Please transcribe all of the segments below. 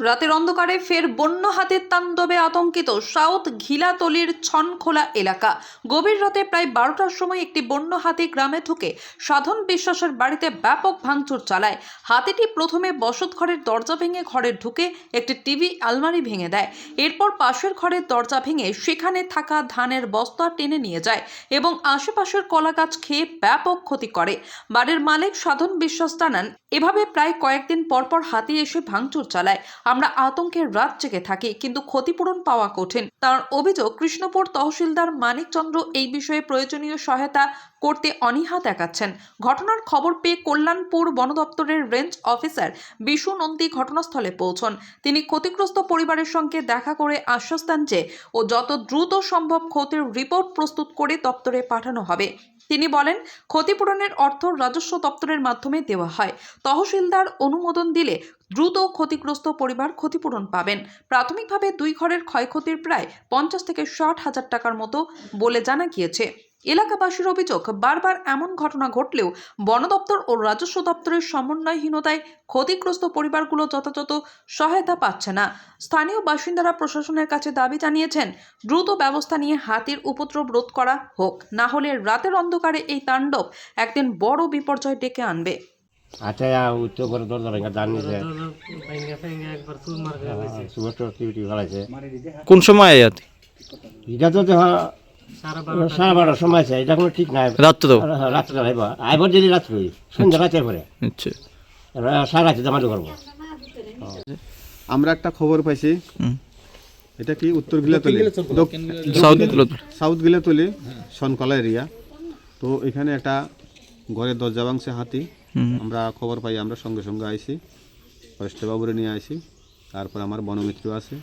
রাতের অন্ধকারে ফের বন্য হাতির তাণ্ডবে আতঙ্কিত সাউথ ঘিলাতলির ছনখোলা এলাকা। গভীর রাতে প্রায় 12টার সময় একটি বন্য হাতি গ্রামে ঢুকে সাধন বিশ্বাসের বাড়িতে ব্যাপক ভাঙচুর চালায়। হাতিটি প্রথমে বসতঘরের দরজা ভেঙে ঘরে ঢুকে একটি টিভি আলমারি ভেঙে দেয়। এরপর পাশের ঘরের দরজা ভেঙে সেখানে থাকা ধানের বস্তা টেনে নিয়ে যায় এবং আশেপাশের কলা গাছ খেয়ে ব্যাপক ক্ষতি করে। বাড়ির মালিক সাধন বিশ্বাস জানান, এভাবে প্রায় কয়েকদিন পরপর হাতি এসে ভাঙচুর চালায়। আমরা আতঙ্কের রাত জেগে থাকি, কিন্তু ক্ষতিপূরণ পাওয়া কঠিন। তার অভিযোগ, কৃষ্ণপুর তহসিলদার মানিক চন্দ্র এই বিষয়ে প্রয়োজনীয় সহায়তা করতে অনীহা দেখাচ্ছেন। ঘটনার খবর পেয়ে কল্যাণপুর বন দপ্তরের রেঞ্জ অফিসার বিশু নন্দী ঘটনাস্থলে পৌঁছন। তিনি ক্ষতিগ্রস্ত পরিবারের সঙ্গে দেখা করে আশ্বাস দেন যে যত দ্রুত সম্ভব ক্ষতির রিপোর্ট প্রস্তুত করে দপ্তরে পাঠানো হবে। তিনি বলেন, ক্ষতিপূরণের অর্থ রাজস্ব দপ্তরের মাধ্যমে দেওয়া হয়। তহসিলদার অনুমোদন দিলে দ্রুত ক্ষতিগ্রস্ত পরিবার ক্ষতিপূরণ পাবেন। প্রাথমিকভাবে 2 ঘরের ক্ষয়ক্ষতির প্রায় 50 থেকে 60 হাজার টাকার মতো বলে জানা গিয়েছে। এলাকাবাসীর অভিযোগ, বারবার এমন ঘটনা ঘটলেও বন দপ্তর ও রাজস্ব দপ্তরের সমন্বয়হীনতায় ক্ষতিগ্রস্ত পরিবারগুলো যথাযথ সহায়তা পাচ্ছে না। স্থানীয় বাসিন্দারা প্রশাসনের কাছে দাবি জানিয়েছেন, দ্রুত ব্যবস্থা নিয়ে হাতির উপদ্রব রোধ করা হোক, না হলে রাতের অন্ধকারে এই তাণ্ডব একদিন বড় বিপর্যয় ডেকে আনবে। আচ্ছা উত্তর করে দরজা ভেঙে জানিয়েছে কোন সময় আয়াতি এটা তো সাড়ে 12টার সময় আছে, এটা কোনো ঠিক নাই। রাত্রে তো রাত্রে আইবার যদি রাত্রে সন্ধ্যা রাতে পরে আচ্ছা সারা রাতে জমা করবো। আমরা একটা খবর পাইছি, এটা কি উত্তর গিলাতলি সাউথ গিলাতলি সনকলা এরিয়া। তো এখানে একটা ঘরের দরজা ভাঙছে হাতি। আমরা খবর পাই, আমরা সঙ্গে সঙ্গে আইছি, ফরেস্টের বাবুরে নিয়ে আইছি। তারপর আমার বনমিত্র আছে,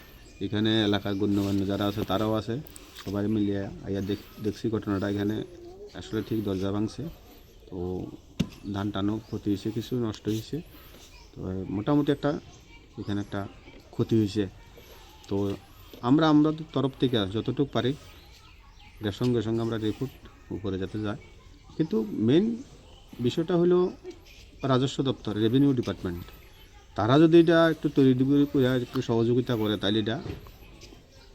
এখানে এলাকার গণ্যমান্য যারা আছে তারাও আছে, সবাই মিলিয়ে আইয়া দেখছি ঘটনাটা। এখানে আসলে ঠিক দরজা ভাঙছে, তো ধান টানও ক্ষতি হয়েছে, কিছু নষ্ট হয়েছে। তো মোটামুটি এখানে একটা ক্ষতি হয়েছে। তো আমরা তরফ থেকে যতটুকু পারি এর সঙ্গে সঙ্গে আমরা রিপোর্ট উপরে যাতে যায়। কিন্তু মেন বিষয়টা হলো রাজস্ব দপ্তর, রেভিনিউ ডিপার্টমেন্ট, তারা যদি এটা একটু তৈরি করে একটু সহযোগিতা করে, তাহলে এটা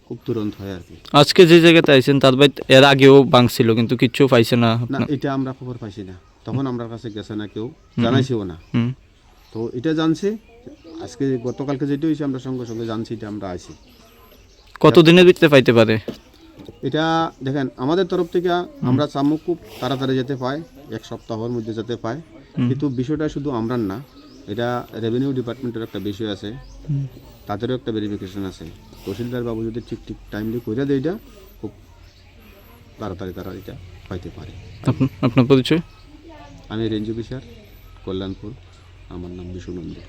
খুব তুরন্ত হয় আর কি। আজকে যে জায়গাতে আইছেন তার বাইরে এর আগেও ভাঙছিল, কিন্তু কিচ্ছু পাইছে না। না, এটা আমরা খবর পাইছি না, তখন আমার কাছে গেছে না, কেউ জানাইছিও না। তো এটা জানছি আজকে, গতকালকে যেটা হয়েছে আমরা সঙ্গে সঙ্গে জানছি, এটা আমরা আইছি। কতদিনের ভিতরে পাইতে পারে এটা দেখেন, আমাদের তরফ থেকে আমরা চামুক খুব তাড়াতাড়ি যেতে পাই, 1 সপ্তাহের মধ্যে যেতে পাই। কিন্তু বিষয়টা শুধু আমরা না, এটা রেভিনিউ ডিপার্টমেন্টের একটা বিষয় আছে, তাদেরও একটা ভেরিফিকেশন আছে। তহসিলদার বাবু যদি ঠিক টাইমলি করে দেয়, এটা খুব তাড়াতাড়ি তারা এটা পাইতে পারে। আপনার পরিচয়? আমি রেঞ্জ অফিসার, কল্যাণপুর। আমার নাম বিশু নন্দী।